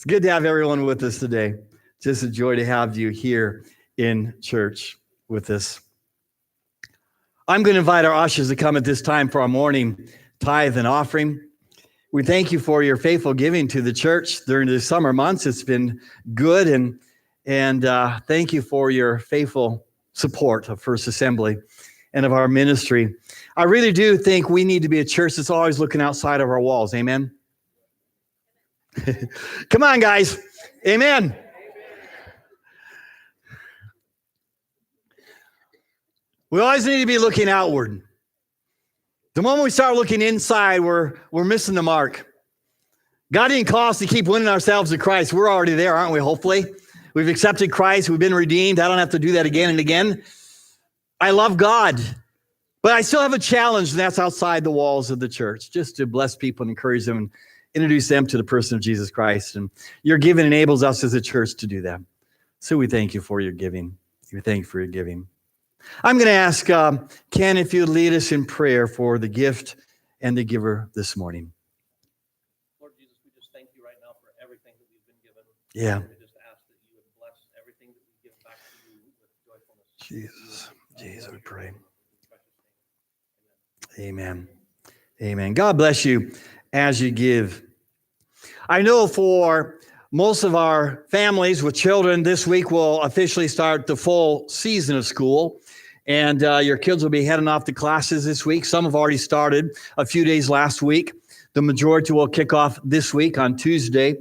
It's good to have everyone with us today. Just a joy to have you here in church with us. I'm going to invite our ushers to come at this time for our morning tithe and offering. We thank you for your faithful giving to the church during the summer months. It's been good, and thank you for your faithful support of First Assembly and of our ministry. I really do think we need to be a church that's always looking outside of our walls. Amen? Come on, guys. Amen. We always need to be looking outward. The moment we start looking inside, we're missing the mark. God didn't call us to keep winning ourselves to Christ. We're already there, aren't we? Hopefully. We've accepted Christ. We've been redeemed. I don't have to do that again and again. I love God. But I still have a challenge, and that's outside the walls of the church, just to bless people and encourage them and introduce them to the person of Jesus Christ. And your giving enables us as a church to do that. So we thank you for your giving. We thank you for your giving. I'm going to ask Ken if you'd lead us in prayer for the gift and the giver this morning. Lord Jesus, we just thank you right now for everything that we've been given. Yeah. We just ask that you would bless everything that we give back to you with joyfulness. Jesus, we pray. Amen. Amen. God bless you as you give. I know for most of our families with children, this week will officially start the full season of school. And your kids will be heading off to classes this week. Some have already started a few days last week. The majority will kick off this week on Tuesday.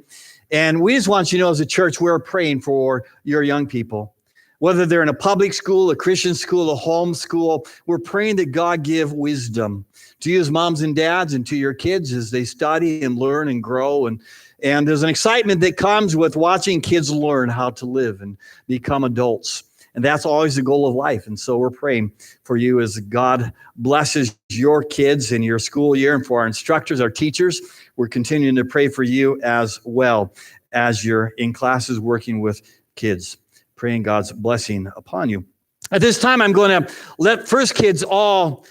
And we just want you to know as a church, we're praying for your young people. Whether they're in a public school, a Christian school, a home school, we're praying that God give wisdom to you as moms and dads and to your kids as they study and learn and grow. And there's an excitement that comes with watching kids learn how to live and become adults. And that's always the goal of life. And so we're praying for you as God blesses your kids in your school year, and for our instructors, our teachers. We're continuing to pray for you as well as you're in classes working with kids, praying God's blessing upon you. At this time, I'm going to let First Kids all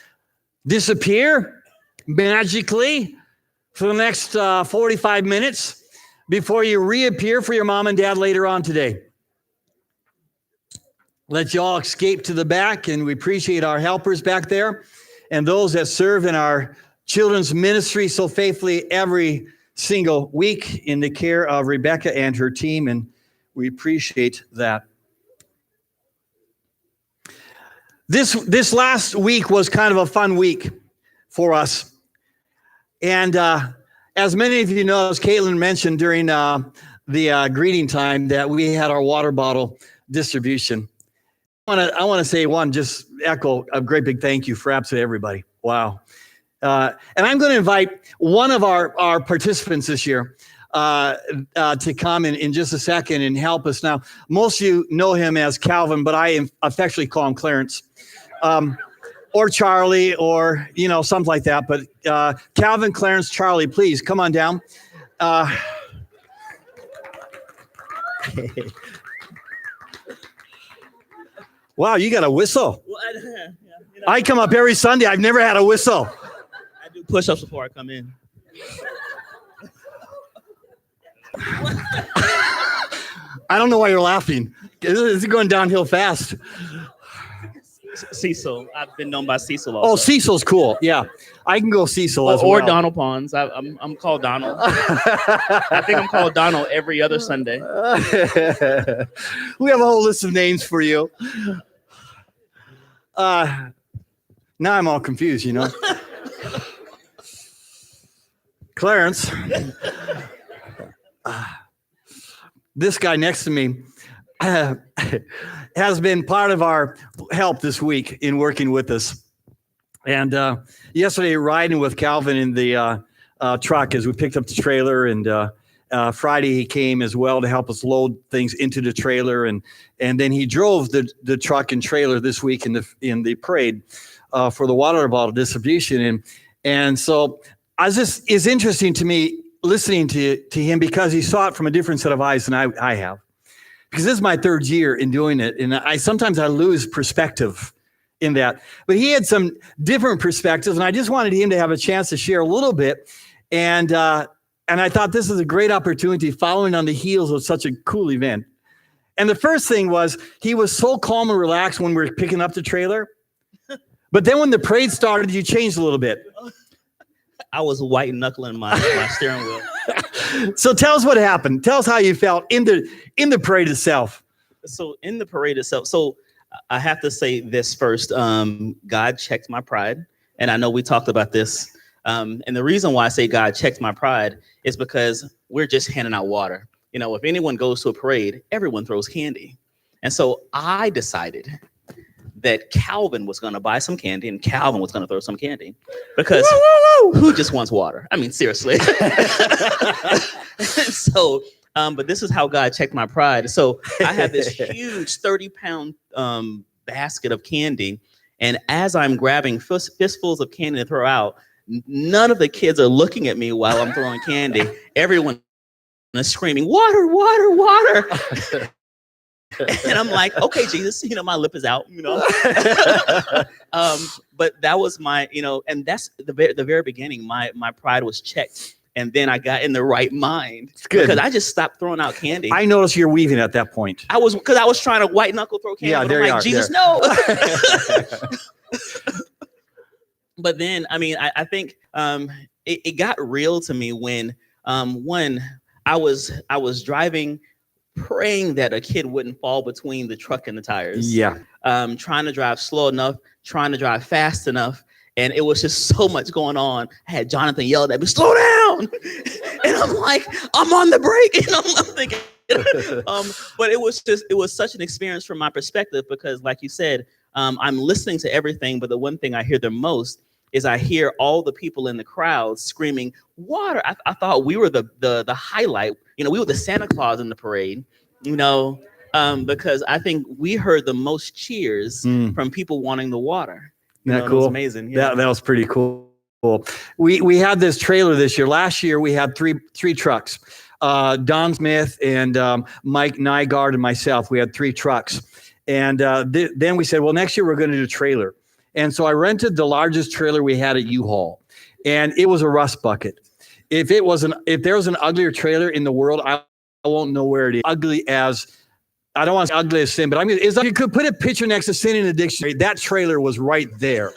disappear magically for the next 45 minutes before you reappear for your mom and dad later on today. Let you all escape to the back, and we appreciate our helpers back there and those that serve in our children's ministry so faithfully every single week in the care of Rebecca and her team, and we appreciate that. This last week was kind of a fun week for us. And as many of you know, as Caitlin mentioned during the greeting time, that we had our water bottle distribution. I want to say just echo a great big thank you for absolutely everybody. Wow. And I'm going to invite one of our participants this year to come in just a second and help us. Now, most of you know him as Calvin, but I affectionately call him Clarence, or Charlie, or, something like that. But Calvin, Clarence, Charlie, please come on down. Wow, you got a whistle. Well, I come up every Sunday. I've never had a whistle. I do push-ups before I come in. I don't know why you're laughing. Is it going downhill fast? Cecil. I've been known by Cecil also. Oh, Cecil's cool. Yeah, I can go Cecil as well. Or Donald Pons. I'm called Donald. I think I'm called Donald every other Sunday. We have a whole list of names for you. Now I'm all confused, Clarence. This guy next to me has been part of our help this week in working with us. And yesterday, riding with Calvin in the truck as we picked up the trailer, and Friday he came as well to help us load things into the trailer, and then he drove the truck and trailer this week in the parade for the water bottle distribution, and so it's interesting to me listening to him because he saw it from a different set of eyes than I have. Because this is my third year in doing it, and sometimes I lose perspective in that. But he had some different perspectives, and I just wanted him to have a chance to share a little bit. And And I thought this is a great opportunity following on the heels of such a cool event. And the first thing was he was so calm and relaxed when we were picking up the trailer. But then when the parade started, you changed a little bit. I was white knuckling my steering wheel. So tell us what happened. Tell us how you felt in the parade itself. So in the parade itself, so I have to say this first. God checked my pride. And I know we talked about this. And the reason why I say God checked my pride is because we're just handing out water. You know, if anyone goes to a parade, everyone throws candy. And so I decided that Calvin was going to buy some candy and Calvin was going to throw some candy because who just wants water? I mean, seriously. So, but this is how God checked my pride. So I had this huge 30-pound basket of candy. And as I'm grabbing fistfuls of candy to throw out, none of the kids are looking at me while I'm throwing candy. Everyone is screaming, water, water, water. And I'm like, okay, Jesus, you know, my lip is out, you know. But that was my, you know, and that's the very beginning. My pride was checked. And then I got in the right mind. It's good. Because I just stopped throwing out candy. I noticed you're weaving at that point. I was trying to white knuckle throw candy. Yeah, but there I'm you like, are. Jesus, there. No. But then, I mean, I think it got real to me when I was driving, praying that a kid wouldn't fall between the truck and the tires. Yeah. Trying to drive slow enough, trying to drive fast enough. And it was just so much going on. I had Jonathan yelled at me, slow down. And I'm like, I'm on the brake. And I'm thinking, but it was such an experience from my perspective, because like you said, I'm listening to everything. But the one thing I hear the most is I hear all the people in the crowd screaming, water. I thought we were the highlight. You know, we were the Santa Claus in the parade, you know, because I think we heard the most cheers from people wanting the water. Isn't that It cool? was amazing. Yeah. That was pretty cool. We had this trailer this year. Last year we had three trucks. Don Smith and Mike Nygaard and myself. We had 3 trucks. And then we said, well, next year we're going to do a trailer. And so I rented the largest trailer we had at U-Haul, and it was a rust bucket. If there was an uglier trailer in the world, I won't know where it is. Ugly as, I don't want to say ugly as sin, but I mean, if you could put a picture next to sin in the dictionary, that trailer was right there.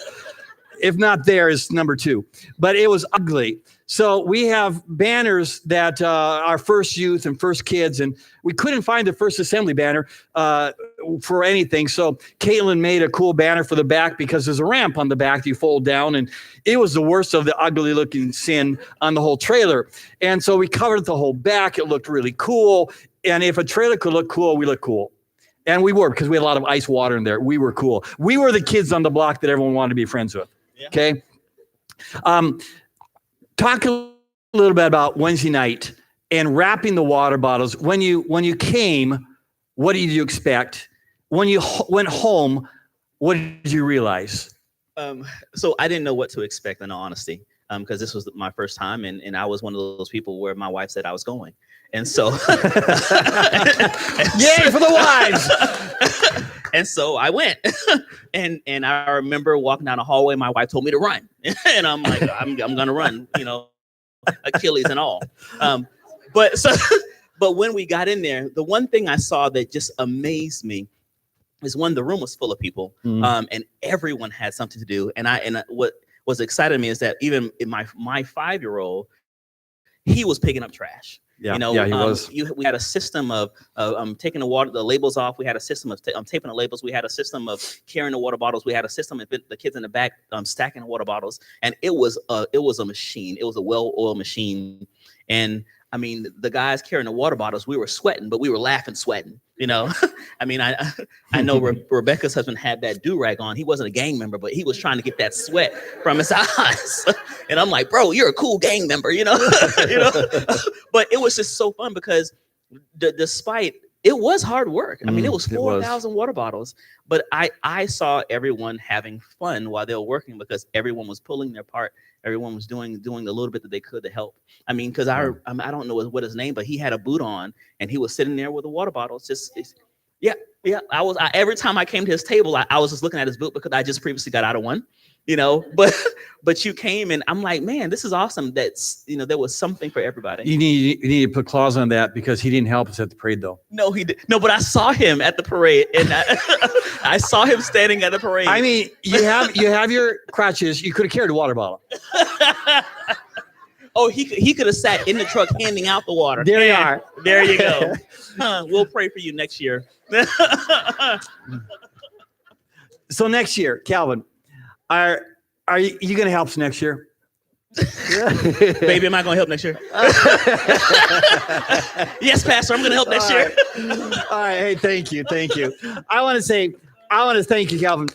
If not there, is number 2. But it was ugly. So we have banners that are First Youth and First Kids, and we couldn't find the First Assembly banner for anything. So Caitlin made a cool banner for the back because there's a ramp on the back that you fold down, and it was the worst of the ugly looking sin on the whole trailer. And so we covered the whole back. It looked really cool. And if a trailer could look cool, we look cool. And we were, because we had a lot of ice water in there. We were cool. We were the kids on the block that everyone wanted to be friends with. Yeah. Okay. Talk a little bit about Wednesday night and wrapping the water bottles. When you came, what did you expect? When you went home, what did you realize? So I didn't know what to expect, in all honesty, because this was my first time, and I was one of those people where my wife said I was going. And so, yay for the wives! And so I went, and I remember walking down the hallway. My wife told me to run, and I'm like, I'm gonna run, you know, Achilles and all. But when we got in there, the one thing I saw that just amazed me is, one, the room was full of people, and everyone had something to do. And what was exciting me is that even in my 5-year-old, he was picking up trash. Yeah, you know, yeah, he was. We had a system of taking the labels off. We had a system of taping the labels. We had a system of carrying the water bottles. We had a system of the kids in the back stacking the water bottles. And it was a machine. It was a well-oiled machine. And I mean, the guys carrying the water bottles, we were sweating, but we were laughing, sweating. You know, I mean, I know Rebecca's husband had that do-rag on. He wasn't a gang member, but he was trying to get that sweat from his eyes. And I'm like, bro, you're a cool gang member, you know. You know. But it was just so fun because despite it was hard work. I mean, it was 4,000 water bottles, but I saw everyone having fun while they were working, because everyone was pulling their part. Everyone was doing the little bit that they could to help. I mean, because I don't know what his name, but he had a boot on and he was sitting there with a water bottle. Yeah. I every time I came to his table, I was just looking at his boot because I just previously got out of one. but you came and I'm like, man, this is awesome. That's, there was something for everybody. You need to put clause on that because he didn't help us at the parade, though. No, he did. No, but I saw him at the parade, and I saw him standing at the parade. I mean, you have your crutches. You could have carried a water bottle. Oh, he could have sat in the truck handing out the water. There you are. There you go. We'll pray for you next year. So next year, Calvin, are you going to help us next year? Baby, am I going to help next year? Yes, Pastor, I'm going to help next year. All right. Hey, thank you. I want to thank you, Calvin.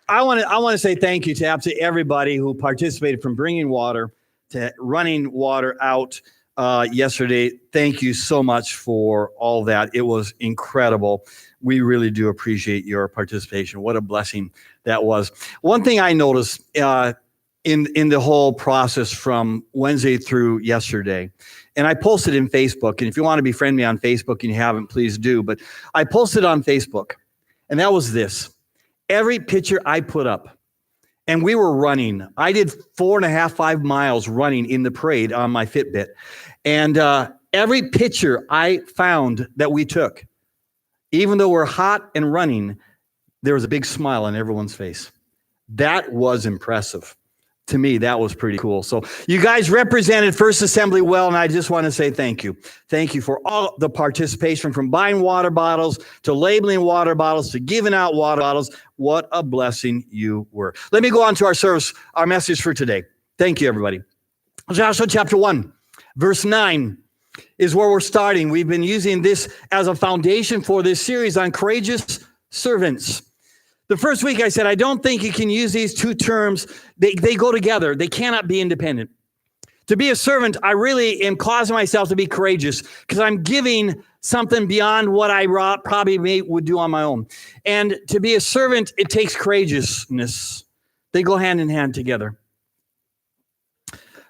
I want to say thank you to absolutely everybody who participated, from bringing water to running water out yesterday. Thank you so much for all that. It was incredible. We really do appreciate your participation. What a blessing that was. One thing I noticed in the whole process from Wednesday through yesterday, and I posted in Facebook, and if you want to befriend me on Facebook and you haven't, please do, but I posted on Facebook, and that was this. Every picture I put up, and we were running. I did 4.5, 5 miles running in the parade on my Fitbit. And every picture I found that we took, even though we're hot and running, there was a big smile on everyone's face. That was impressive. To me, that was pretty cool. So you guys represented First Assembly well, and I just want to say thank you. Thank you for all the participation, from buying water bottles to labeling water bottles to giving out water bottles. What a blessing you were. Let me go on to our service, our message for today. Thank you, everybody. Joshua chapter 1, verse 9 is where we're starting. We've been using this as a foundation for this series on courageous servants. The first week I said, I don't think you can use these two terms. They go together. They cannot be independent. To be a servant, I really am causing myself to be courageous because I'm giving something beyond what I probably would do on my own. And to be a servant, it takes courageousness. They go hand in hand together.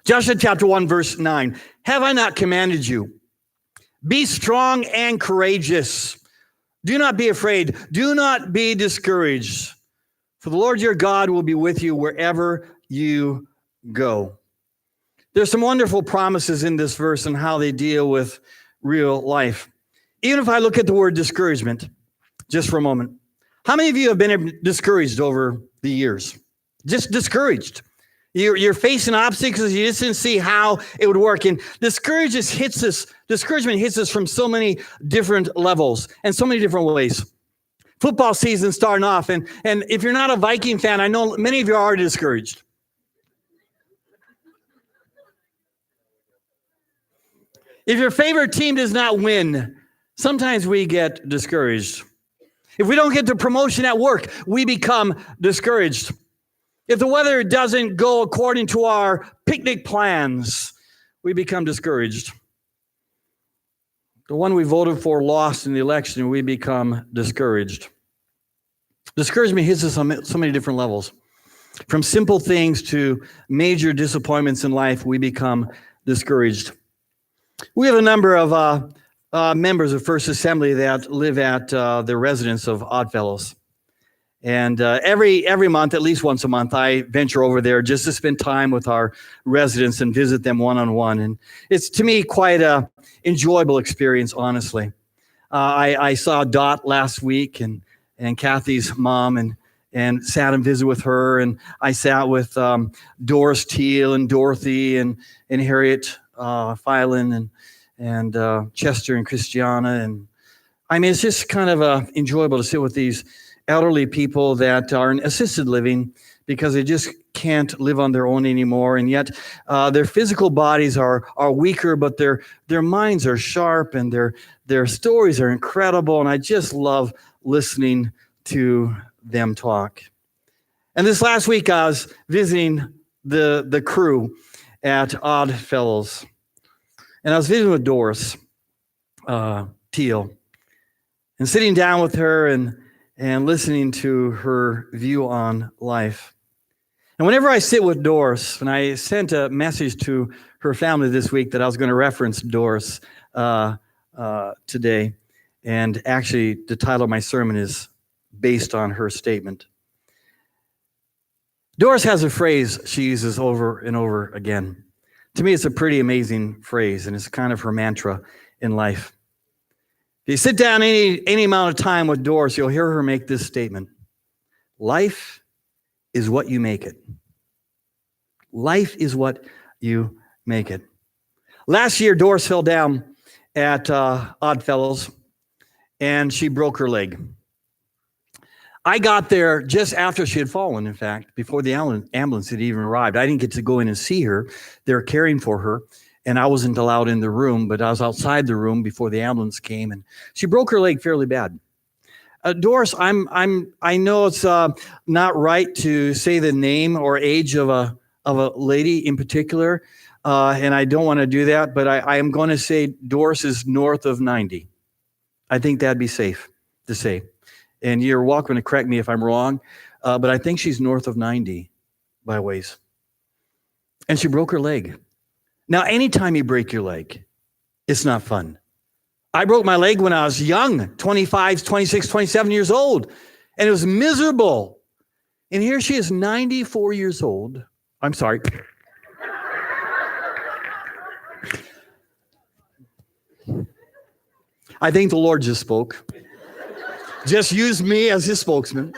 Joshua chapter 1, verse 9. Have I not commanded you? Be strong and courageous. Do not be afraid. Do not be discouraged. For the Lord your God will be with you wherever you go. There's some wonderful promises in this verse and how they deal with real life. Even if I look at the word discouragement, just for a moment, how many of you have been discouraged over the years? Just discouraged. You're facing obstacles. You just didn't see how it would work. And discouragement hits us from so many different levels and so many different ways. Football season starting off. And if you're not a Viking fan, I know many of you are already discouraged. If your favorite team does not win, sometimes we get discouraged. If we don't get the promotion at work, we become discouraged. If the weather doesn't go according to our picnic plans, we become discouraged. The one we voted for lost in the election, we become discouraged. Discouragement hits us on so many different levels. From simple things to major disappointments in life, we become discouraged. We have a number of members of First Assembly that live at the residence of Oddfellows. And every month, at least once a month, I venture over there just to spend time with our residents and visit them one-on-one. And it's, to me, quite an enjoyable experience, honestly. I saw Dot last week and Kathy's mom and sat and visited with her. And I sat with Doris Teal and Dorothy and Harriet Phelan and Chester and Christiana. And I mean, it's just kind of enjoyable to sit with these elderly people that are in assisted living because they just can't live on their own anymore. And yet their physical bodies are weaker, but their minds are sharp and their stories are incredible. And I just love listening to them talk. And this last week, I was visiting the crew at Oddfellows. And I was visiting with Doris Teal and sitting down with her and listening to her view on life. And whenever I sit with Doris, and I sent a message to her family this week that I was going to reference Doris today. And actually, the title of my sermon is based on her statement. Doris has a phrase she uses over and over again. To me, it's a pretty amazing phrase, and it's kind of her mantra in life. If you sit down any amount of time with Doris, you'll hear her make this statement. Life is what you make it. Life is what you make it. Last year, Doris fell down at Oddfellows, and she broke her leg. I got there just after she had fallen, in fact, before the ambulance had even arrived. I didn't get to go in and see her. They were caring for her, and I wasn't allowed in the room, but I was outside the room before the ambulance came, and she broke her leg fairly bad. Doris, I know it's not right to say the name or age of a lady in particular, and I don't want to do that, but I am going to say Doris is north of 90. I think that'd be safe to say. And you're welcome to correct me if I'm wrong, but I think she's north of 90 by ways. And she broke her leg. Now, anytime you break your leg, it's not fun. I broke my leg when I was young, 25, 26, 27 years old, and it was miserable. And here she is, 94 years old. I'm sorry. I think the Lord just spoke. Just used me as his spokesman.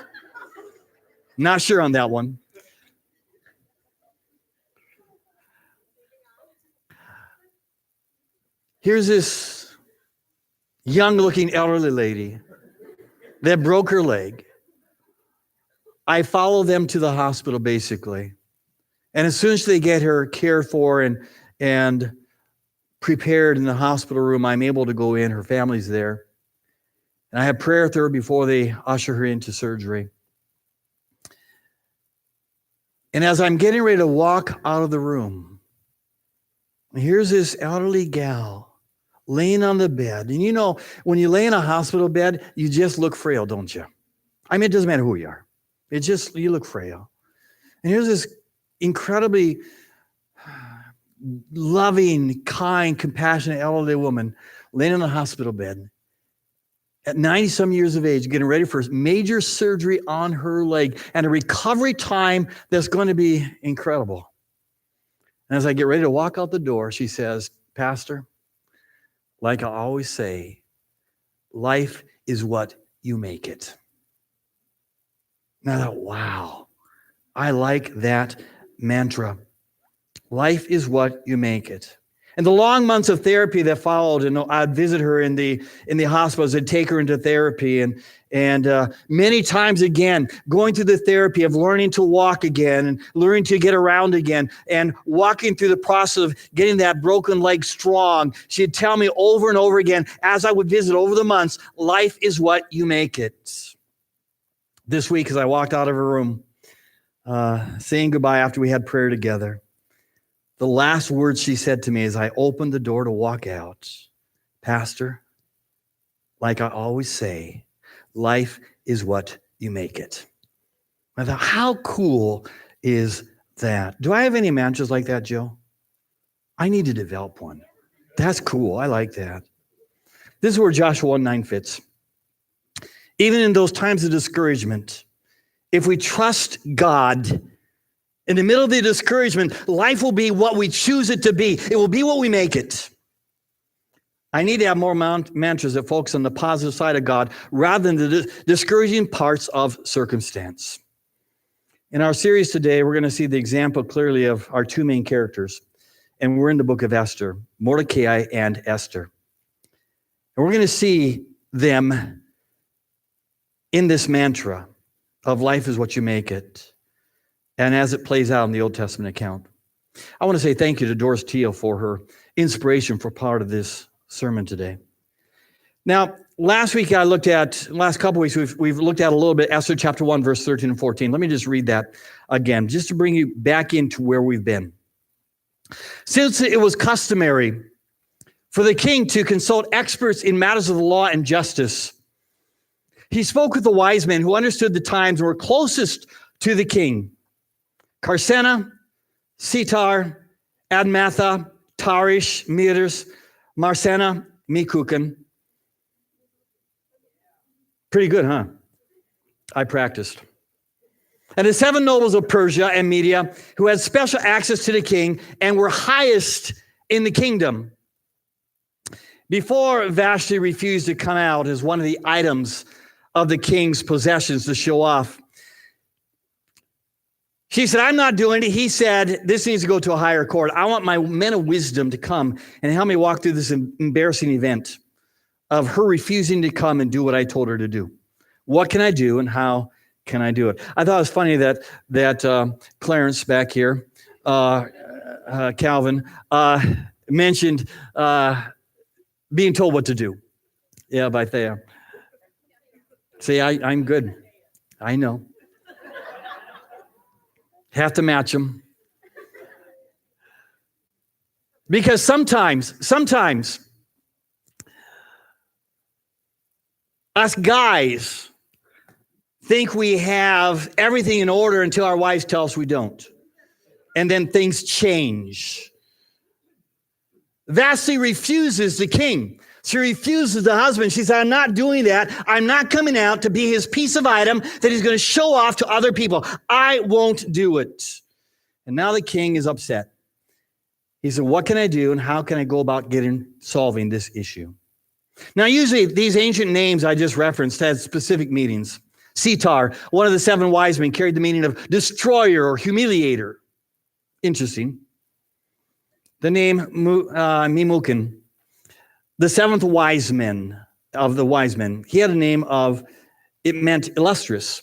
Not sure on that one. Here's this young-looking elderly lady that broke her leg. I follow them to the hospital, basically. And as soon as they get her cared for and prepared in the hospital room, I'm able to go in. Her family's there. And I have prayer with her before they usher her into surgery. And as I'm getting ready to walk out of the room, here's this elderly gal laying on the bed. And you know, when you lay in a hospital bed, you just look frail, don't you? I mean, it doesn't matter who you are. You look frail. And here's this incredibly loving, kind, compassionate elderly woman laying in a hospital bed at 90-some years of age, getting ready for major surgery on her leg and a recovery time that's going to be incredible. And as I get ready to walk out the door, she says, Pastor, like I always say, life is what you make it. And I thought, wow, I like that mantra. Life is what you make it. And the long months of therapy that followed, and I'd visit her in the hospitals, I'd take her into therapy, and many times again, going through the therapy of learning to walk again, and learning to get around again, and walking through the process of getting that broken leg strong. She'd tell me over and over again, as I would visit over the months, life is what you make it. This week, as I walked out of her room, saying goodbye after we had prayer together, the last words she said to me as I opened the door to walk out, Pastor, like I always say, life is what you make it. I thought, how cool is that? Do I have any mantras like that, Joe? I need to develop one. That's cool. I like that. This is where Joshua 1:9 fits. Even in those times of discouragement, if we trust God, in the middle of the discouragement, life will be what we choose it to be. It will be what we make it. I need to have more mantras that focus on the positive side of God rather than the discouraging parts of circumstance. In our series today, we're going to see the example clearly of our two main characters. And we're in the book of Esther, Mordecai and Esther. And we're going to see them in this mantra of life is what you make it. And as it plays out in the Old Testament account. I want to say thank you to Doris Teal for her inspiration for part of this sermon today. Now, last couple weeks, we've looked at a little bit Esther chapter 1, verse 13 and 14. Let me just read that again, just to bring you back into where we've been. Since it was customary for the king to consult experts in matters of the law and justice, he spoke with the wise men who understood the times and were closest to the king. Carsenna, Sitar, Admatha, Tarish, Mirdus, Marsena, Mikukan. Pretty good, huh? I practiced. And the 7 nobles of Persia and Media, who had special access to the king and were highest in the kingdom. Before Vashti refused to come out as one of the items of the king's possessions to show off, she said, I'm not doing it. He said, this needs to go to a higher court. I want my men of wisdom to come and help me walk through this embarrassing event of her refusing to come and do what I told her to do. What can I do and how can I do it? I thought it was funny that Clarence back here, Calvin, mentioned being told what to do. Yeah, by Thea. See, I'm good. I know. Have to match them. Because sometimes us guys think we have everything in order until our wives tell us we don't. And then things change. Vashti refuses the king. She refuses the husband. She said, I'm not doing that. I'm not coming out to be his piece of item that he's going to show off to other people. I won't do it. And now the king is upset. He said, what can I do and how can I go about solving this issue? Now, usually these ancient names I just referenced had specific meanings. Sitar, one of the 7 wise men, carried the meaning of destroyer or humiliator. Interesting. The name Memucan, the 7th wise man of the wise men, he had a name of, it meant illustrious.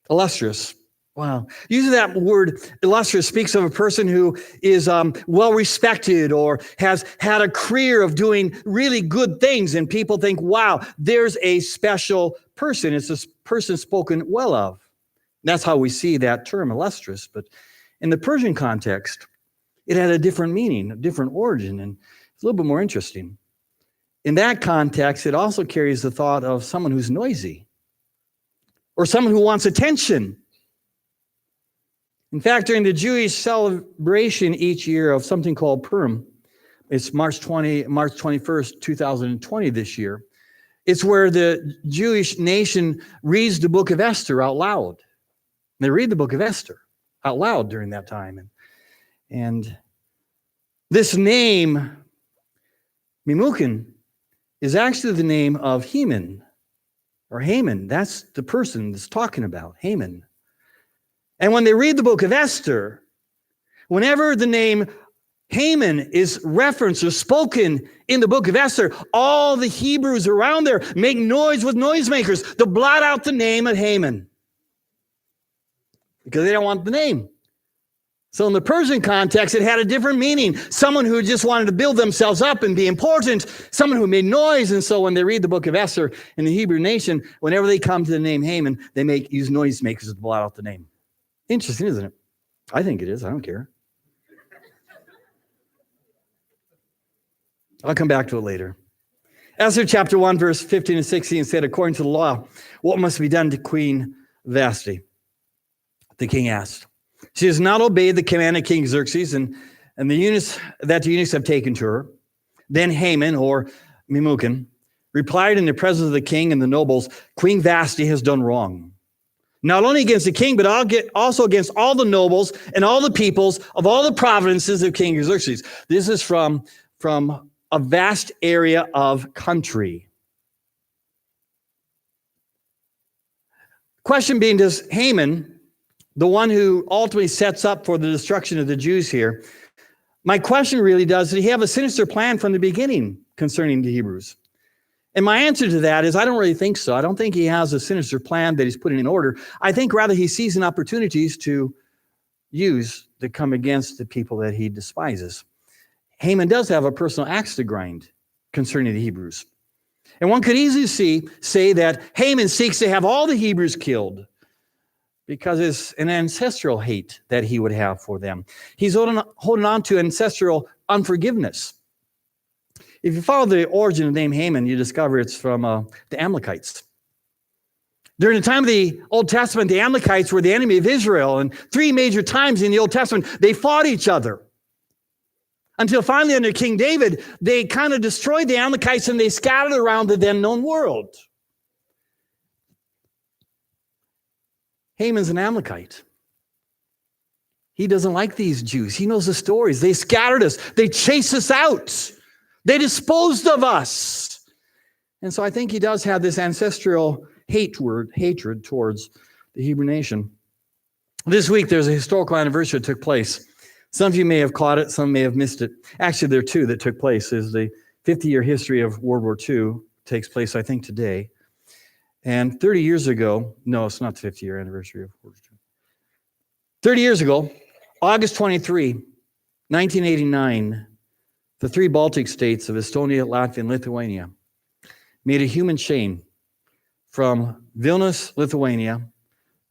Illustrious. Wow. Usually that word illustrious speaks of a person who is well respected or has had a career of doing really good things. And people think, wow, there's a special person. It's a person spoken well of. And that's how we see that term, illustrious. But in the Persian context, it had a different meaning, a different origin, and it's a little bit more interesting. In that context, it also carries the thought of someone who's noisy or someone who wants attention. In fact, during the Jewish celebration each year of something called Purim, it's March 21st, 2020 this year, it's where the Jewish nation reads the book of Esther out loud. They read the book of Esther out loud during that time. And this name, Memucan, is actually the name of Haman, or Haman. That's the person that's talking about, Haman. And when they read the book of Esther, whenever the name Haman is referenced or spoken in the book of Esther, all the Hebrews around there make noise with noisemakers to blot out the name of Haman because they don't want the name. So in the Persian context, it had a different meaning. Someone who just wanted to build themselves up and be important, someone who made noise. And so when they read the book of Esther in the Hebrew nation, whenever they come to the name Haman, they use noisemakers to blot out the name. Interesting, isn't it? I think it is. I don't care. I'll come back to it later. Esther chapter 1, verse 15 and 16 said, according to the law, what must be done to Queen Vashti? The king asked. She has not obeyed the command of King Xerxes and the eunuchs have taken to her. Then Haman, or Memucan, replied in the presence of the king and the nobles, Queen Vashti has done wrong. Not only against the king, but also against all the nobles and all the peoples of all the provinces of King Xerxes. This is from a vast area of country. Question being, does Haman, the one who ultimately sets up for the destruction of the Jews here, my question really does he have a sinister plan from the beginning concerning the Hebrews? And my answer to that is I don't really think so. I don't think he has a sinister plan that he's putting in order. I think rather he sees opportunities to use to come against the people that he despises. Haman does have a personal axe to grind concerning the Hebrews. And one could easily say that Haman seeks to have all the Hebrews killed because it's an ancestral hate that he would have for them. He's holding on to ancestral unforgiveness. If you follow the origin of the name Haman, you discover it's from the Amalekites. During the time of the Old Testament, the Amalekites were the enemy of Israel, and 3 major times in the Old Testament, they fought each other. Until finally, under King David, they kind of destroyed the Amalekites and they scattered around the then known world. Haman's an Amalekite. He doesn't like these Jews. He knows the stories. They scattered us. They chased us out. They disposed of us. And so I think he does have this ancestral hatred towards the Hebrew nation. This week, there's a historical anniversary that took place. Some of you may have caught it. Some may have missed it. Actually, there are two that took place. There's the 50-year history of World War II takes place, I think, today. And 30 years ago, no, it's not the 50-year anniversary of World War II. 30 years ago, August 23, 1989, the three Baltic states of Estonia, Latvia, and Lithuania made a human chain from Vilnius, Lithuania,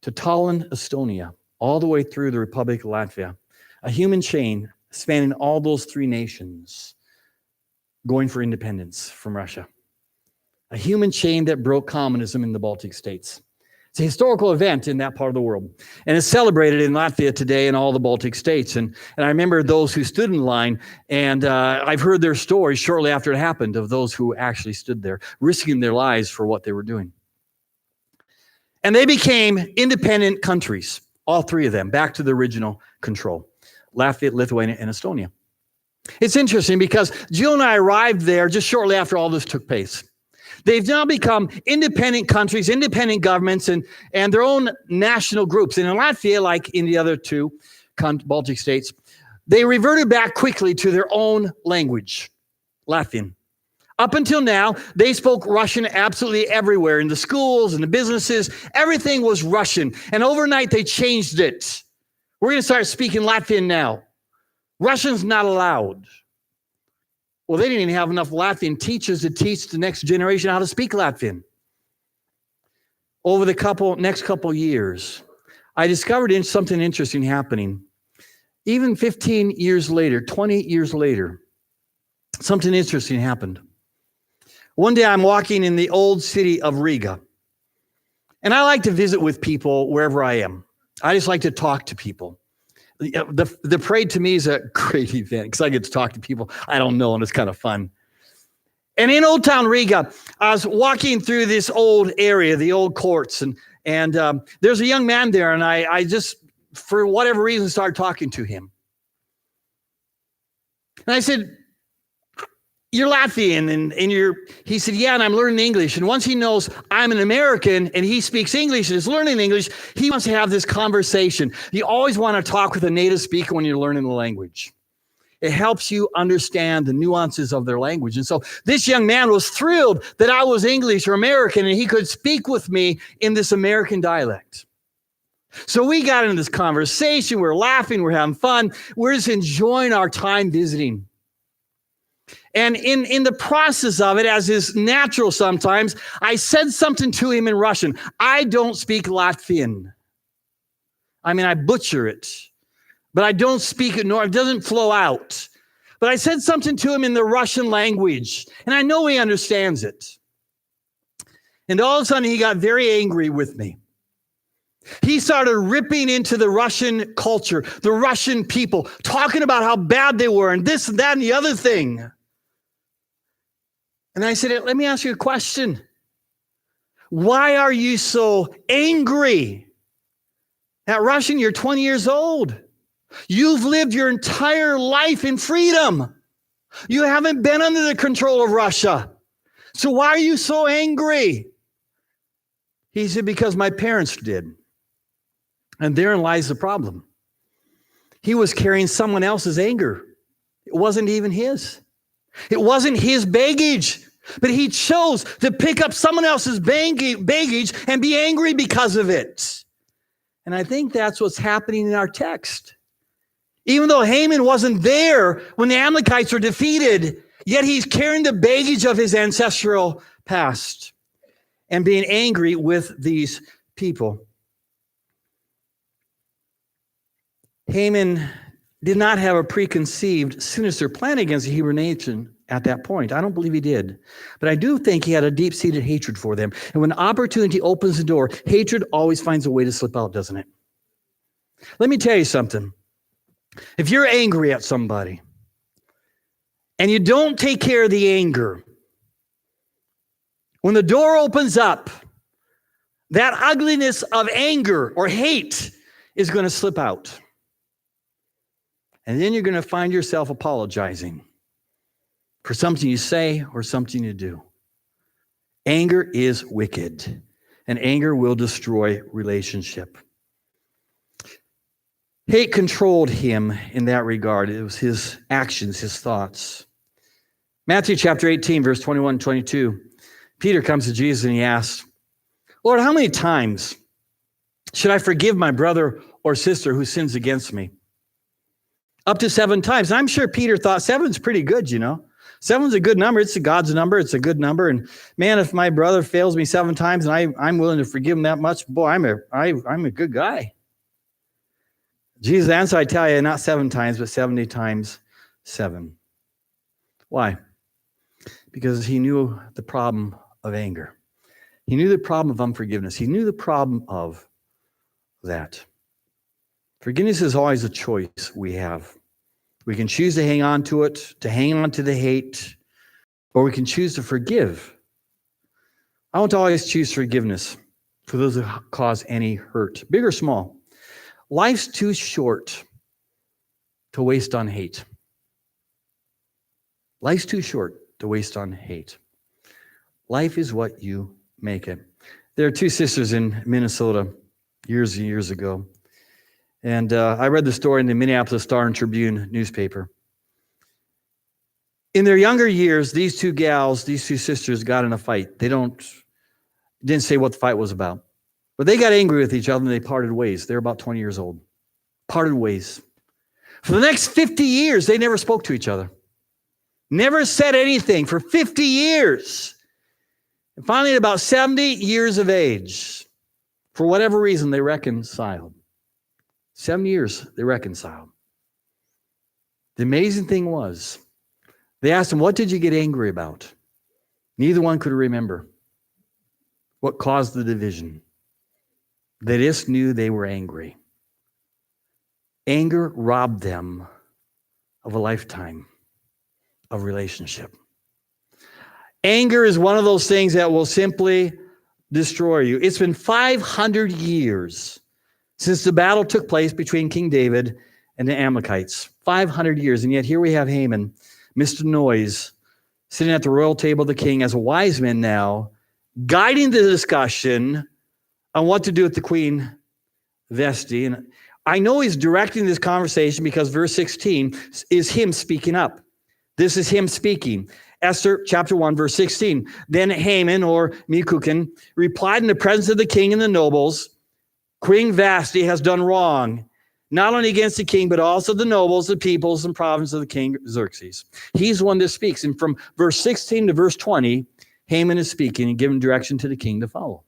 to Tallinn, Estonia, all the way through the Republic of Latvia. A human chain spanning all those three nations going for independence from Russia. A human chain that broke communism in the Baltic states. It's a historical event in that part of the world. And it's celebrated in Latvia today and all the Baltic states. And I remember those who stood in line, and I've heard their stories shortly after it happened of those who actually stood there, risking their lives for what they were doing. And they became independent countries, all three of them, back to the original control. Latvia, Lithuania, and Estonia. It's interesting because Jill and I arrived there just shortly after all this took place. They've now become independent countries, independent governments, and their own national groups. And in Latvia, like in the other two Baltic states, they reverted back quickly to their own language, Latvian. Up until now, they spoke Russian absolutely everywhere, in the schools and the businesses. Everything was Russian. And overnight, they changed it. We're going to start speaking Latvian now. Russian's not allowed. Well, they didn't even have enough Latvian teachers to teach the next generation how to speak Latvian. Over the next couple years, I discovered something interesting happening. Even 15 years later, 20 years later, something interesting happened. One day I'm walking in the old city of Riga, and I like to visit with people wherever I am. I just like to talk to people. The parade to me is a great event because I get to talk to people I don't know, and it's kind of fun. And in Old Town Riga, I was walking through this old area, the old courts, and there's a young man there, and I just, for whatever reason, started talking to him. And I said, "You're Latvian," and he said, "Yeah, and I'm learning English." And once he knows I'm an American and he speaks English and is learning English, he wants to have this conversation. You always want to talk with a native speaker when you're learning the language. It helps you understand the nuances of their language. And so this young man was thrilled that I was English or American and he could speak with me in this American dialect. So we got into this conversation. We're laughing. We're having fun. We're just enjoying our time visiting. And in the process of it, as is natural sometimes, I said something to him in Russian. I don't speak Latvian. I mean, I butcher it, but I don't speak it, nor it doesn't flow out. But I said something to him in the Russian language, and I know he understands it. And all of a sudden, he got very angry with me. He started ripping into the Russian culture, the Russian people, talking about how bad they were, and this and that and the other thing. And I said, "Let me ask you a question. Why are you so angry?" At Russian, you're 20 years old. You've lived your entire life in freedom. You haven't been under the control of Russia. So why are you so angry? He said, "Because my parents did." And therein lies the problem. He was carrying someone else's anger. It wasn't even his. It wasn't his baggage, but he chose to pick up someone else's baggage and be angry because of it. And I think that's what's happening in our text. Even though Haman wasn't there when the Amalekites were defeated, yet he's carrying the baggage of his ancestral past and being angry with these people. Haman did not have a preconceived, sinister plan against the Hebrew nation at that point. I don't believe he did. But I do think he had a deep-seated hatred for them. And when opportunity opens the door, hatred always finds a way to slip out, doesn't it? Let me tell you something. If you're angry at somebody and you don't take care of the anger, when the door opens up, that ugliness of anger or hate is going to slip out. And then you're going to find yourself apologizing for something you say or something you do. Anger is wicked, and anger will destroy relationship. Hate controlled him in that regard. It was his actions, his thoughts. Matthew chapter 18, verse 21 and 22. Peter comes to Jesus and he asks, Lord, how many times should I forgive my brother or sister who sins against me? Up to 7 times. And I'm sure Peter thought 7's pretty good, you know. 7's a good number. It's God's number. It's a good number. And man, if my brother fails me 7 times and I'm willing to forgive him that much, boy, I'm a good guy. Jesus answered, I tell you, not 7 times, but 70 times 7. Why? Because he knew the problem of anger. He knew the problem of unforgiveness. He knew the problem of that. Forgiveness is always a choice we have. We can choose to hang on to it, to hang on to the hate, or we can choose to forgive. I want to always choose forgiveness for those who cause any hurt, big or small. Life's too short to waste on hate. Life's too short to waste on hate. Life is what you make it. There are 2 sisters in Minnesota years and years ago. And I read the story in the Minneapolis Star and Tribune newspaper. In their younger years, these 2 sisters got in a fight. They didn't say what the fight was about. But they got angry with each other and they parted ways. They're about 20 years old. Parted ways. For the next 50 years, they never spoke to each other. Never said anything for 50 years. And finally, at about 70 years of age, for whatever reason, they reconciled. 7 years, they reconciled. The amazing thing was, they asked him, what did you get angry about? Neither one could remember what caused the division. They just knew they were angry. Anger robbed them of a lifetime of relationship. Anger is one of those things that will simply destroy you. It's been 500 years since the battle took place between King David and the Amalekites. 500 years, and yet here we have Haman, Mr. Noise, sitting at the royal table of the king as a wise man now, guiding the discussion on what to do with the Queen Vesti. And I know he's directing this conversation because verse 16 is him speaking up. This is him speaking. Esther chapter 1, verse 16. Then Haman, or Mikukin, replied in the presence of the king and the nobles, Queen Vasti has done wrong, not only against the king, but also the nobles, the peoples, and provinces of the king Xerxes. He's the one that speaks. And from verse 16 to verse 20, Haman is speaking and giving direction to the king to follow.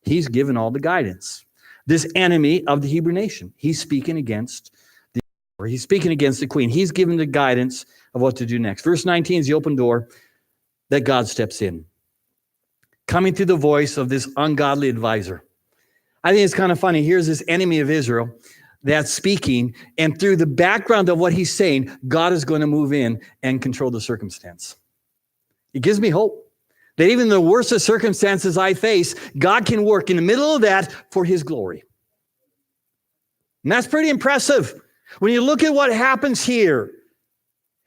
He's given all the guidance. This enemy of the Hebrew nation, he's speaking against the queen. He's given the guidance of what to do next. Verse 19 is the open door that God steps in, coming through the voice of this ungodly advisor. I think it's kind of funny. Here's this enemy of Israel that's speaking, and through the background of what he's saying, God is going to move in and control the circumstance. It gives me hope that even the worst of circumstances I face, God can work in the middle of that for his glory. And that's pretty impressive. When you look at what happens here,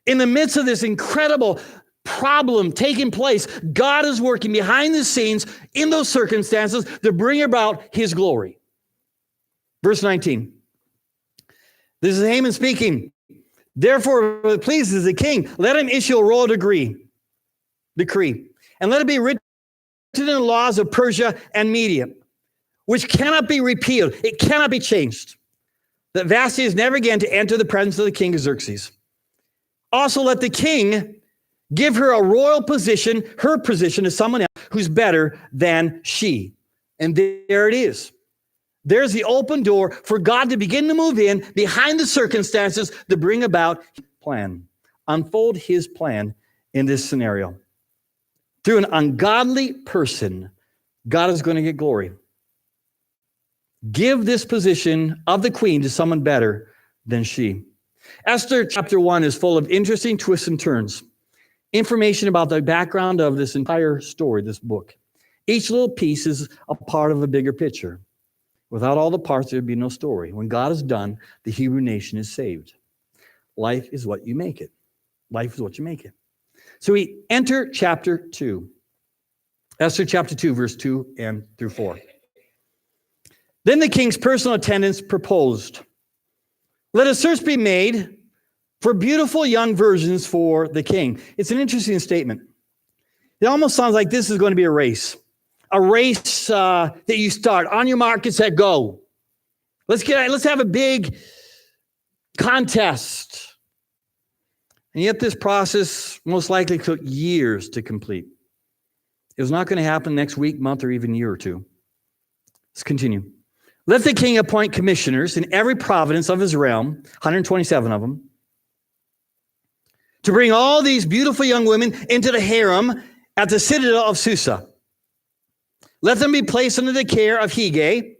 in the midst of this incredible problem taking place, God is working behind the scenes in those circumstances to bring about his glory. Verse 19. This is Haman speaking. Therefore, if it pleases the king, let him issue a royal decree, and let it be written in the laws of Persia and Media, which cannot be repealed. It cannot be changed. That Vasti is never again to enter the presence of the king Xerxes. Also, let the king give her a royal position, her position, to someone else who's better than she. And there it is. There's the open door for God to begin to move in behind the circumstances to bring about his plan, unfold his plan in this scenario. Through an ungodly person, God is going to get glory. Give this position of the queen to someone better than she. Esther chapter 1 is full of interesting twists and turns. Information about the background of this entire story, this book. Each little piece is a part of a bigger picture. Without all the parts, there'd be no story. When God is done, the Hebrew nation is saved. Life is what you make it. Life is what you make it. So we enter chapter 2. Esther chapter 2, verse 2 and through 4. Then the king's personal attendants proposed, let a search be made for beautiful young virgins for the king. It's an interesting statement. It almost sounds like this is going to be a race that you start on your mark, get set, go. Let's have a big contest. And yet this process most likely took years to complete. It was not going to happen next week, month, or even year or two. Let's continue. Let the king appoint commissioners in every province of his realm, 127 of them, to bring all these beautiful young women into the harem at the citadel of Susa. Let them be placed under the care of Hege,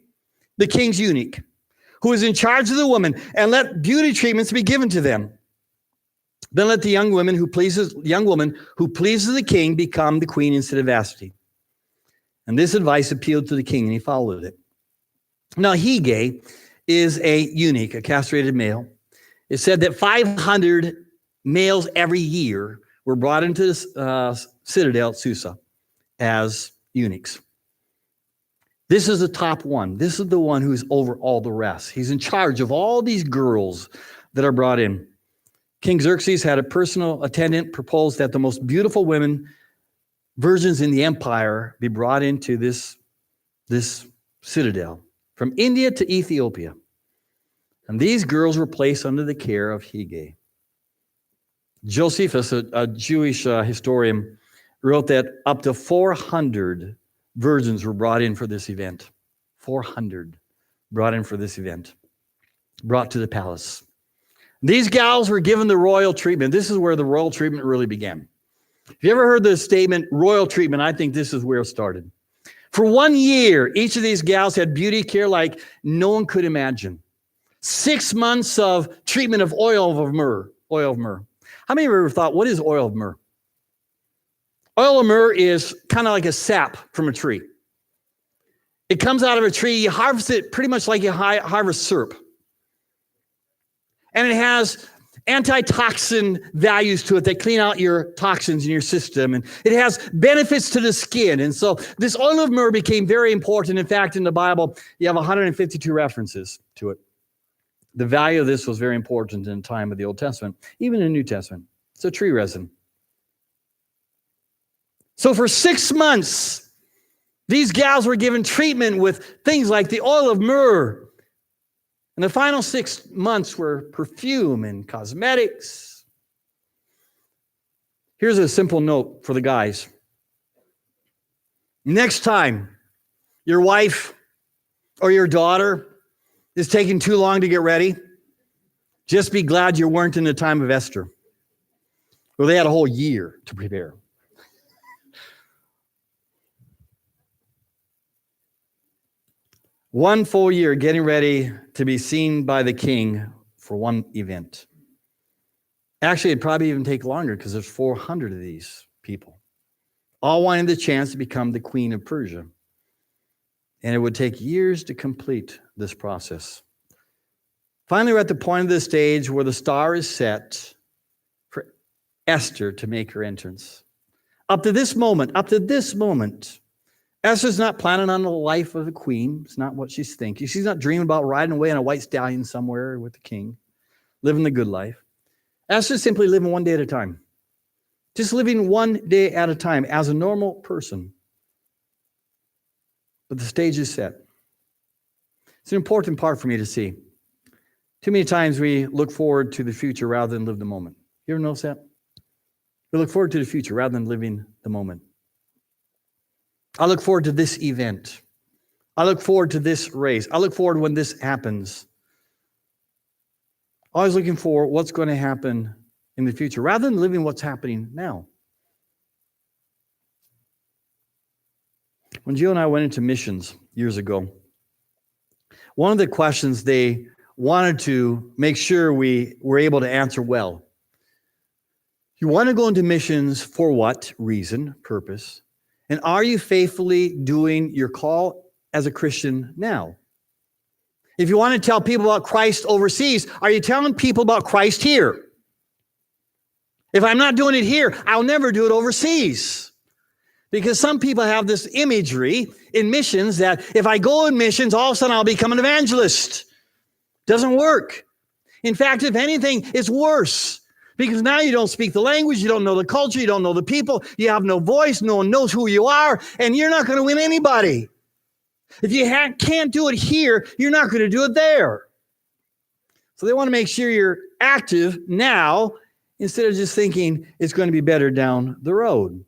the king's eunuch, who is in charge of the women, and let beauty treatments be given to them. Then let the young woman who pleases the king become the queen instead of Vashti. And this advice appealed to the king, and he followed it. Now, Hege is a eunuch, a castrated male. It said that 500 males every year were brought into this citadel at Susa as eunuchs. This is the top one. This is the one who's over all the rest. He's in charge of all these girls that are brought in. King Xerxes had a personal attendant propose that the most beautiful women, virgins in the empire, be brought into this citadel from India to Ethiopia. And these girls were placed under the care of Hege. Josephus, a Jewish historian, wrote that up to 400 virgins were brought in for this event. 400 brought in for this event, brought to the palace. These gals were given the royal treatment. This is where the royal treatment really began. If you ever heard the statement, royal treatment, I think this is where it started. For 1 year, each of these gals had beauty care like no one could imagine. 6 months of treatment of oil of myrrh. Oil of myrrh. How many of you ever thought, what is oil of myrrh? Oil of myrrh is kind of like a sap from a tree. It comes out of a tree. You harvest it pretty much like you harvest syrup. And it has antitoxin values to it that clean out your toxins in your system. And it has benefits to the skin. And so this oil of myrrh became very important. In fact, in the Bible, you have 152 references to it. The value of this was very important in the time of the Old Testament, even in the New Testament. It's a tree resin. So for 6 months, these gals were given treatment with things like the oil of myrrh. And the final 6 months were perfume and cosmetics. Here's a simple note for the guys. Next time your wife or your daughter is taking too long to get ready, just be glad you weren't in the time of Esther. Well, they had a whole year to prepare. One full year getting ready to be seen by the king for one event. Actually, it'd probably even take longer because there's 400 of these people, all wanting the chance to become the queen of Persia. And it would take years to complete this process. Finally, we're at the point of the stage where the star is set for Esther to make her entrance. Up to this moment, Esther's not planning on the life of a queen. It's not what she's thinking. She's not dreaming about riding away on a white stallion somewhere with the king, living the good life. Esther's simply living one day at a time. Just living one day at a time as a normal person. But the stage is set. It's an important part for me to see. Too many times we look forward to the future rather than live the moment. You ever notice that? We look forward to the future rather than living the moment. I look forward to this event. I look forward to this race. I look forward when this happens. Always looking for what's going to happen in the future rather than living what's happening now. When Jill and I went into missions years ago, one of the questions they wanted to make sure we were able to answer well. You want to go into missions for what reason, purpose? And are you faithfully doing your call as a Christian now? If you want to tell people about Christ overseas, are you telling people about Christ here? If I'm not doing it here, I'll never do it overseas. Because some people have this imagery in missions that if I go in missions, all of a sudden I'll become an evangelist. Doesn't work. In fact, if anything, it's worse. Because now you don't speak the language, you don't know the culture, you don't know the people, you have no voice, no one knows who you are, and you're not going to win anybody. If you can't do it here, you're not going to do it there. So they want to make sure you're active now instead of just thinking it's going to be better down the road.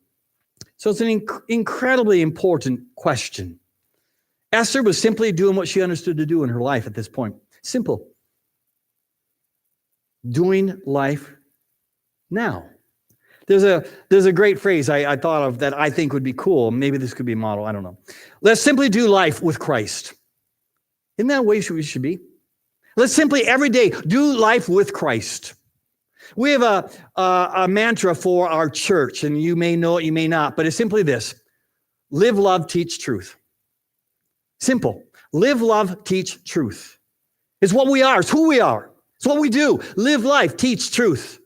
So it's an incredibly important question. Esther was simply doing what she understood to do in her life at this point. Simple. Doing life now. There's a great phrase I thought of that I think would be cool. Maybe this could be a model. I don't know. Let's simply do life with Christ. Isn't that the way we should be? Let's simply every day do life with Christ. We have a mantra for our church, and you may know it, you may not, but it's simply this: live, love, teach truth. Simple. Live, love, teach truth. It's what we are. It's who we are. It's what we do. Live life, teach truth.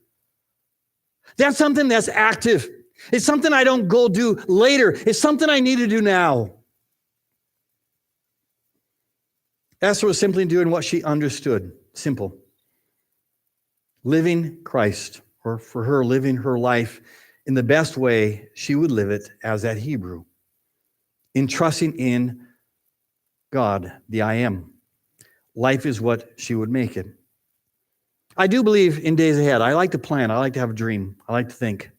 That's something that's active. It's something I don't go do later. It's something I need to do now. Esther was simply doing what she understood. Simple. Living Christ, or for her, living her life in the best way she would live it as that Hebrew. In trusting in God, the I am. Life is what she would make it. I do believe in days ahead. I like to plan. I like to have a dream. I like to think.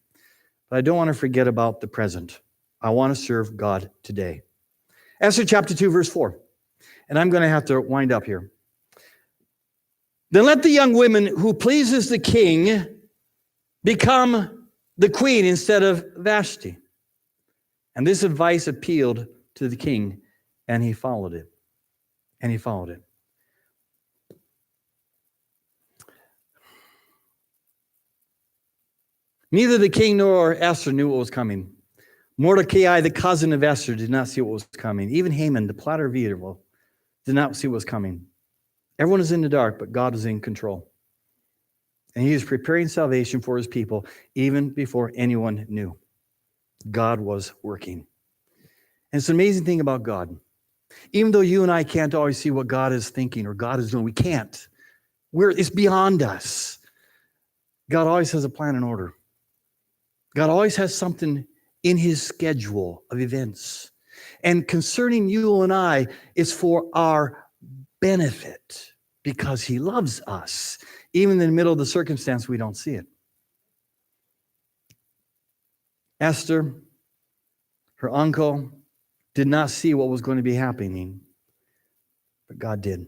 But I don't want to forget about the present. I want to serve God today. Esther chapter 2, verse 4. And I'm going to have to wind up here. Then let the young woman who pleases the king become the queen instead of Vashti. And this advice appealed to the king, and he followed it. And he followed it. Neither the king nor Esther knew what was coming. Mordecai, the cousin of Esther, did not see what was coming. Even Haman, the plotter of evil, did not see what was coming. Everyone is in the dark, but God is in control. And he is preparing salvation for his people even before anyone knew. God was working. And it's an amazing thing about God. Even though you and I can't always see what God is thinking or God is doing, we can't. It's beyond us. God always has a plan and order. God always has something in his schedule of events. And concerning you and I, it's for our benefit because he loves us. Even in the middle of the circumstance, we don't see it. Esther, her uncle, did not see what was going to be happening, but God did.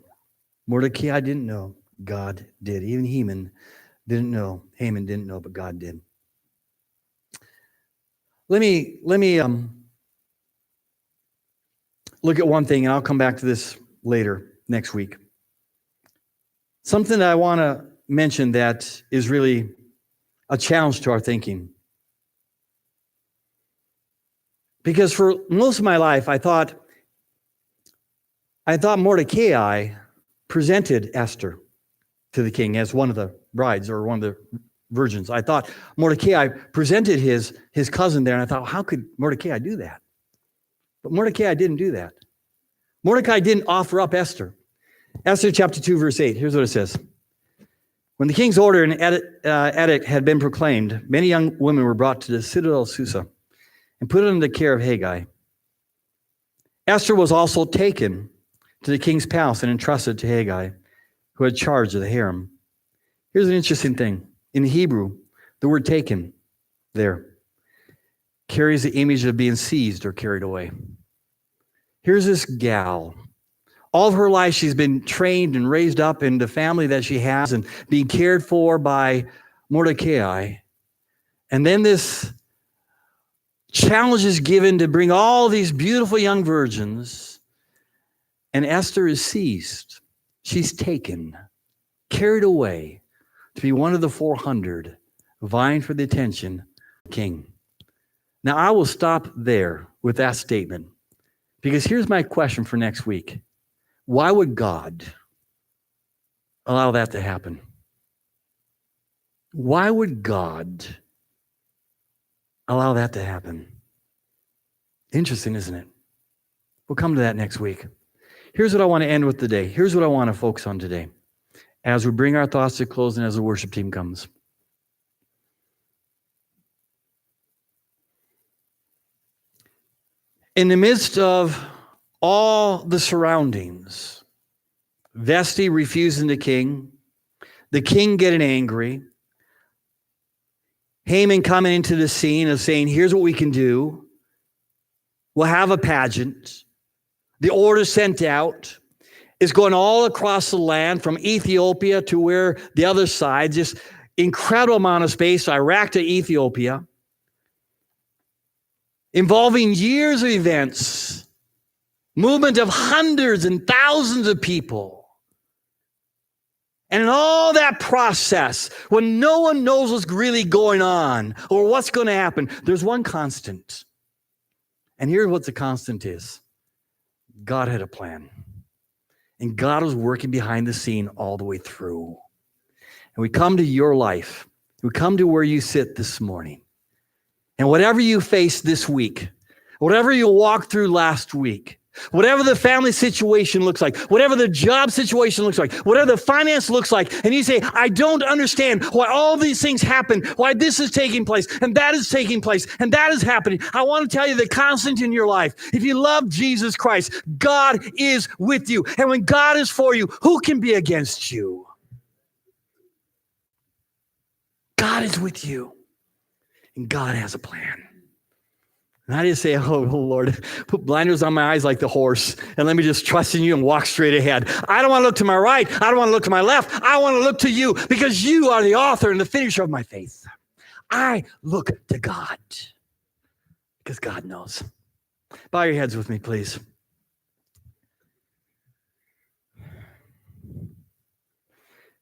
Mordecai didn't know. God did. Even Haman didn't know. Haman didn't know, but God did. Let me look at one thing, and I'll come back to this later next week. Something that I want to mention that is really a challenge to our thinking. Because for most of my life, I thought Mordecai presented Esther to the king as one of the brides or one of the virgins. I thought Mordecai presented his cousin there, and I thought, how could Mordecai do that? But Mordecai didn't do that. Mordecai didn't offer up Esther. Esther chapter 2, verse 8, here's what it says. When the king's order in edict had been proclaimed, many young women were brought to the citadel of Susa and put under the care of Haggai. Esther was also taken to the king's palace and entrusted to Haggai, who had charge of the harem. Here's an interesting thing. In Hebrew, the word taken there carries the image of being seized or carried away. Here's this gal. All of her life, she's been trained and raised up in the family that she has and being cared for by Mordecai. And then this challenge is given to bring all these beautiful young virgins, and Esther is seized. She's taken, carried away to be one of the 400 vying for the attention of the king. Now, I will stop there with that statement because here's my question for next week. Why would God allow that to happen? Why would God allow that to happen? Interesting, isn't it? We'll come to that next week. Here's what I want to end with today. Here's what I want to focus on today as we bring our thoughts to close and as the worship team comes. In the midst of all the surroundings, Vesti refusing the king getting angry, Haman coming into the scene of saying, here's what we can do. We'll have a pageant. The order sent out is going all across the land from Ethiopia to where the other side, just incredible amount of space, Iraq to Ethiopia, involving years of events, movement of hundreds and thousands of people. And in all that process, when no one knows what's really going on or what's going to happen, there's one constant. And here's what the constant is. God had a plan. And God was working behind the scene all the way through. And we come to your life. We come to where you sit this morning. And whatever you face this week, whatever you walked through last week, whatever the family situation looks like, whatever the job situation looks like, whatever the finance looks like, and you say, I don't understand why all these things happen, why this is taking place, and that is taking place, and that is happening. I want to tell you the constant in your life. If you love Jesus Christ, God is with you. And when God is for you, who can be against you? God is with you. And God has a plan. And I just say, oh, Lord, put blinders on my eyes like the horse, and let me just trust in you and walk straight ahead. I don't want to look to my right. I don't want to look to my left. I want to look to you because you are the author and the finisher of my faith. I look to God because God knows. Bow your heads with me, please.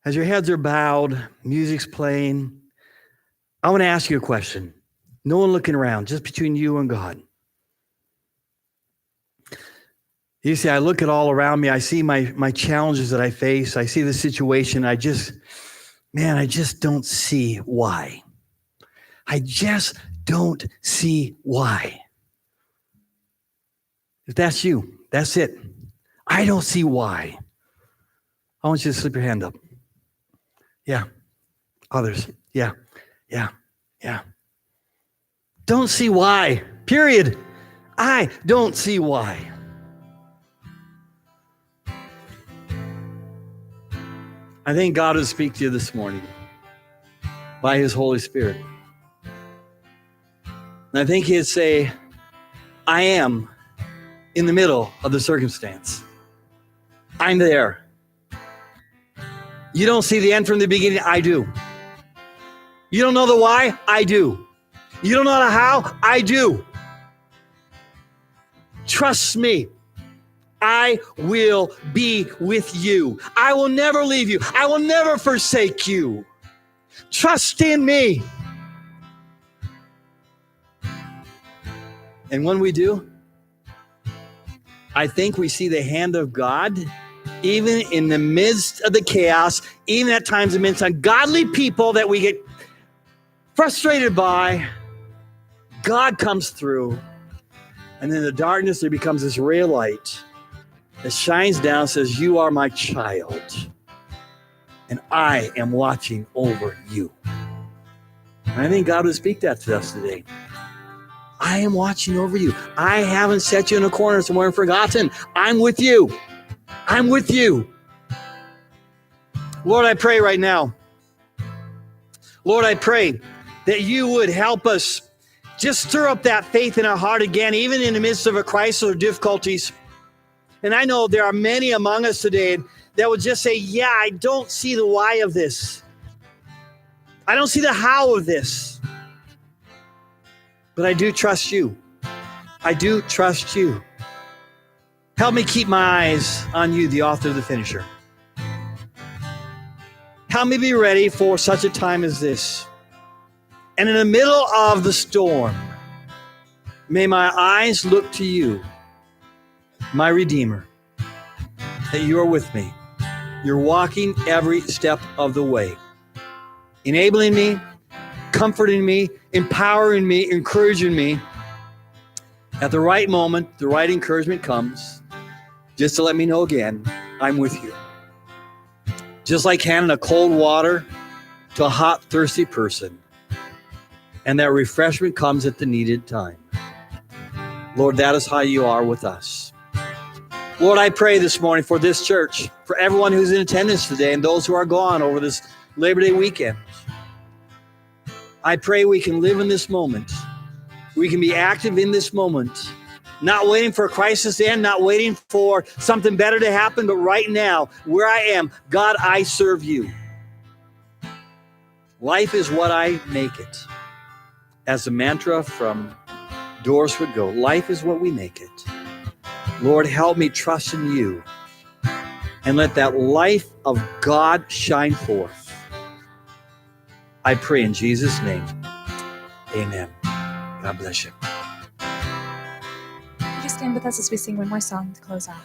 As your heads are bowed, music's playing, I want to ask you a question. No one looking around, just between you and God. You see, I look at all around me. I see my challenges that I face. I see the situation. I just don't see why. I just don't see why. If that's you, that's it. I don't see why. I want you to slip your hand up. Yeah. Others. Yeah. Don't see why. Period. I don't see why. I think God will speak to you this morning by his Holy Spirit. And I think he'd say, I am in the middle of the circumstance. I'm there. You don't see the end from the beginning. I do. You don't know the why? I do. You don't know the how? I do. Trust me. I will be with you. I will never leave you. I will never forsake you. Trust in me. And when we do, I think we see the hand of God, even in the midst of the chaos, even at times amidst ungodly people that we get frustrated by. God comes through, and in the darkness there becomes this ray of light that shines down and says, you are my child, and I am watching over you. And I think God would speak that to us today. I am watching over you. I haven't set you in a corner somewhere and forgotten. I'm with you. I'm with you. Lord, I pray right now. Lord, I pray that you would help us just stir up that faith in our heart again, even in the midst of a crisis or difficulties. And I know there are many among us today that would just say, yeah, I don't see the why of this. I don't see the how of this. But I do trust you. I do trust you. Help me keep my eyes on you, the author, the finisher. Help me be ready for such a time as this. And in the middle of the storm, May my eyes look to you, my Redeemer, that you are with me. You're walking every step of the way, enabling me, comforting me, empowering me, encouraging me. At the right moment, the right encouragement comes, just to let me know again, I'm with you. Just like handing a cold water to a hot, thirsty person, and that refreshment comes at the needed time. Lord, that is how you are with us. Lord, I pray this morning for this church, for everyone who's in attendance today and those who are gone over this Labor Day weekend. I pray we can live in this moment. We can be active in this moment, not waiting for a crisis to end, not waiting for something better to happen, but right now, where I am, God, I serve you. Life is what I make it. As the mantra from Doris would go, life is what we make it. Lord, help me trust in you and let that life of God shine forth. I pray in Jesus' name. Amen. God bless you. Would you stand with us as we sing one more song to close out?